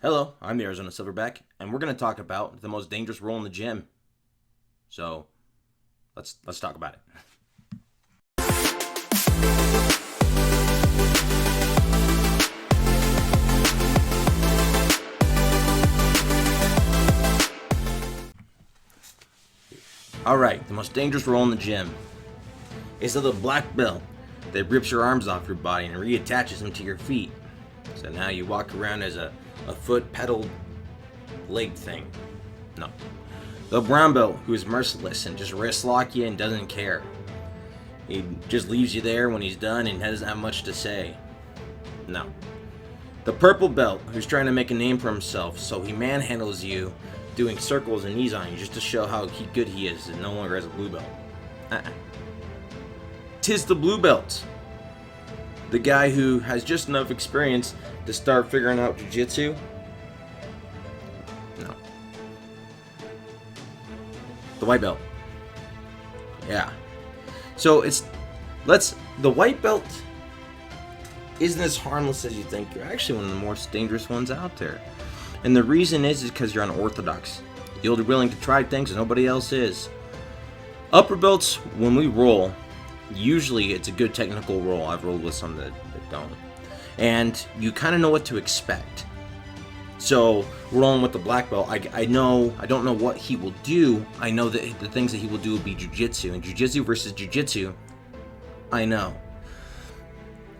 Hello, I'm the Arizona Silverback, and we're going to talk about the most dangerous role in the gym. So, let's talk about it. All right, the most dangerous role in the gym is the black belt that rips your arms off your body and reattaches them to your feet. So now you walk around as a foot pedal leg thing. No. The brown belt, who is merciless and just wrist lock you and doesn't care. He just leaves you there when he's done and doesn't have much to say. No. The purple belt, who's trying to make a name for himself, so he manhandles you, doing circles and knees on you just to show how good he is and no longer has a blue belt. Tis the blue belt. The guy who has just enough experience to start figuring out Jiu Jitsu. No. The white belt. Yeah. So the white belt isn't as harmless as you think. You're actually one of the most dangerous ones out there. And the reason is because you're unorthodox. You're willing to try things that nobody else is. Upper belts, when we roll, usually it's a good technical roll. I've rolled with some that don't. And you kind of know what to expect. So rolling with the black belt, I don't know what he will do. I know that the things that he will do will be jiu-jitsu. And jiu-jitsu versus jiu-jitsu, I know.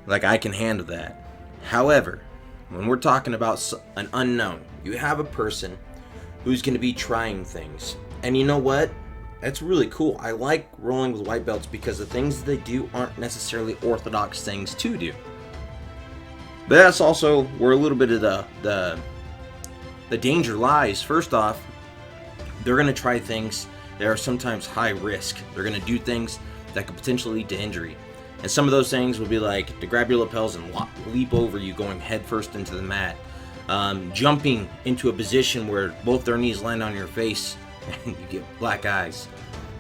Like, I can handle that. However, when we're talking about an unknown, you have a person who's going to be trying things. And you know what? That's really cool. I like rolling with white belts because the things that they do aren't necessarily orthodox things to do. But that's also where a little bit of the danger lies. First off, they're going to try things that are sometimes high risk. They're going to do things that could potentially lead to injury. And some of those things would be like to grab your lapels and leap over you going head first into the mat. Jumping into a position where both their knees land on your face and you get black eyes.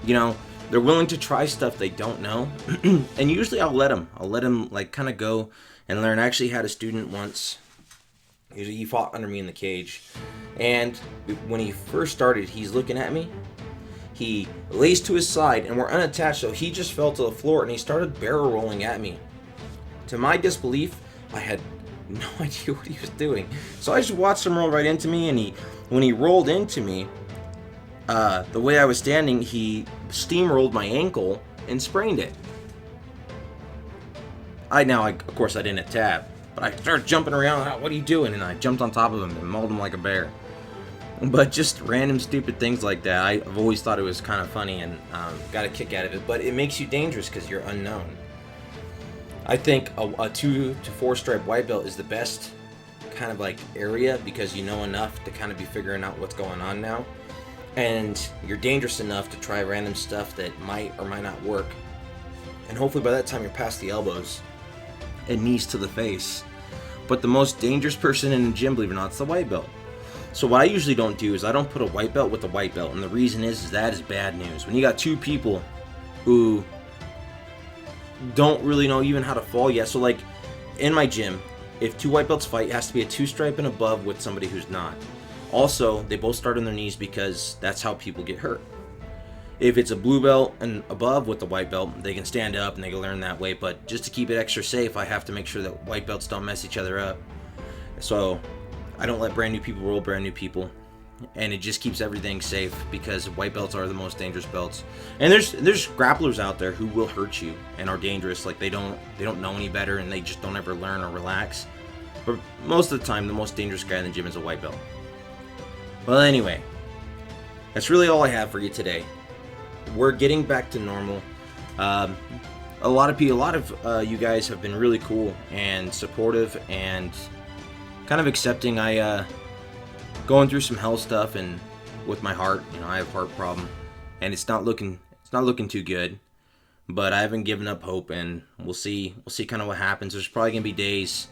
You know, they're willing to try stuff they don't know. And usually I'll let them like kind of go and learn. I actually had a student once. He fought under me in the cage. And when he first started, he's looking at me. He lays to his side and we're unattached, so he just fell to the floor and he started barrel rolling at me. To my disbelief, I had no idea what he was doing. So I just watched him roll right into me, and when he rolled into me, the way I was standing, he steamrolled my ankle and sprained it. Of course I didn't tap, but I started jumping around. What are you doing? And I jumped on top of him and mauled him like a bear. But just random stupid things like that, I've always thought it was kind of funny and got a kick out of it. But it makes you dangerous because you're unknown. I think a 2 to 4 stripe white belt is the best kind of like area because you know enough to kind of be figuring out what's going on now. And you're dangerous enough to try random stuff that might or might not work. And hopefully by that time you're past the elbows and knees to the face. But the most dangerous person in the gym, believe it or not, is the white belt. So what I usually don't do is I don't put a white belt with a white belt, and the reason is that is bad news. When you got two people who don't really know even how to fall yet, so like in my gym, if two white belts fight, it has to be a 2 stripe and above with somebody who's not. Also, they both start on their knees because that's how people get hurt. If it's a blue belt and above with the white belt, they can stand up and they can learn that way, but just to keep it extra safe, I have to make sure that white belts don't mess each other up. So I don't let brand new people roll brand new people, and it just keeps everything safe because white belts are the most dangerous belts. And there's grapplers out there who will hurt you and are dangerous. Like they don't know any better and they just don't ever learn or relax. But most of the time, the most dangerous guy in the gym is a white belt. Well, anyway, that's really all I have for you today. We're getting back to normal. A lot of you guys have been really cool and supportive and kind of accepting. I going through some health stuff and with my heart, I have a heart problem and it's not looking too good, but I haven't given up hope, and we'll see kind of what happens. There's probably gonna be days,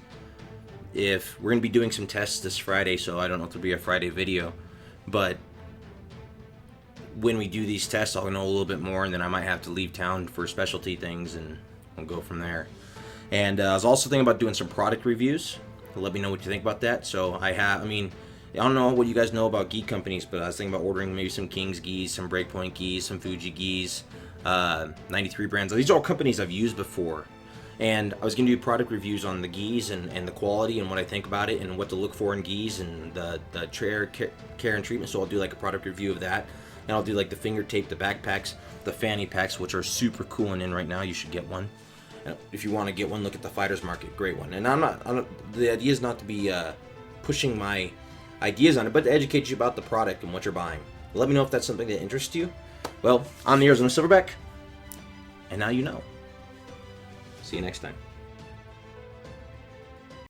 if we're gonna be doing some tests this Friday, so I don't know if there'll be a Friday video, but when we do these tests I'll know a little bit more, and then I might have to leave town for specialty things and we'll go from there. And I was also thinking about doing some product reviews. Let me know what you think about that. So I don't know what you guys know about gi companies, but I was thinking about ordering maybe some King's gis, some Breakpoint gis, some Fuji gis, 93 brands. These are all companies I've used before. And I was going to do product reviews on the gis and the quality and what I think about it and what to look for in gis and the care and treatment. So I'll do like a product review of that. And I'll do like the finger tape, the backpacks, the fanny packs, which are super cool and in right now. You should get one. And if you want to get one, look at the Fighters Market. Great one. And the idea is not to be pushing my ideas on it, but to educate you about the product and what you're buying. Let me know if that's something that interests you. Well, I'm the Arizona Silverback, and now you know. See you next time.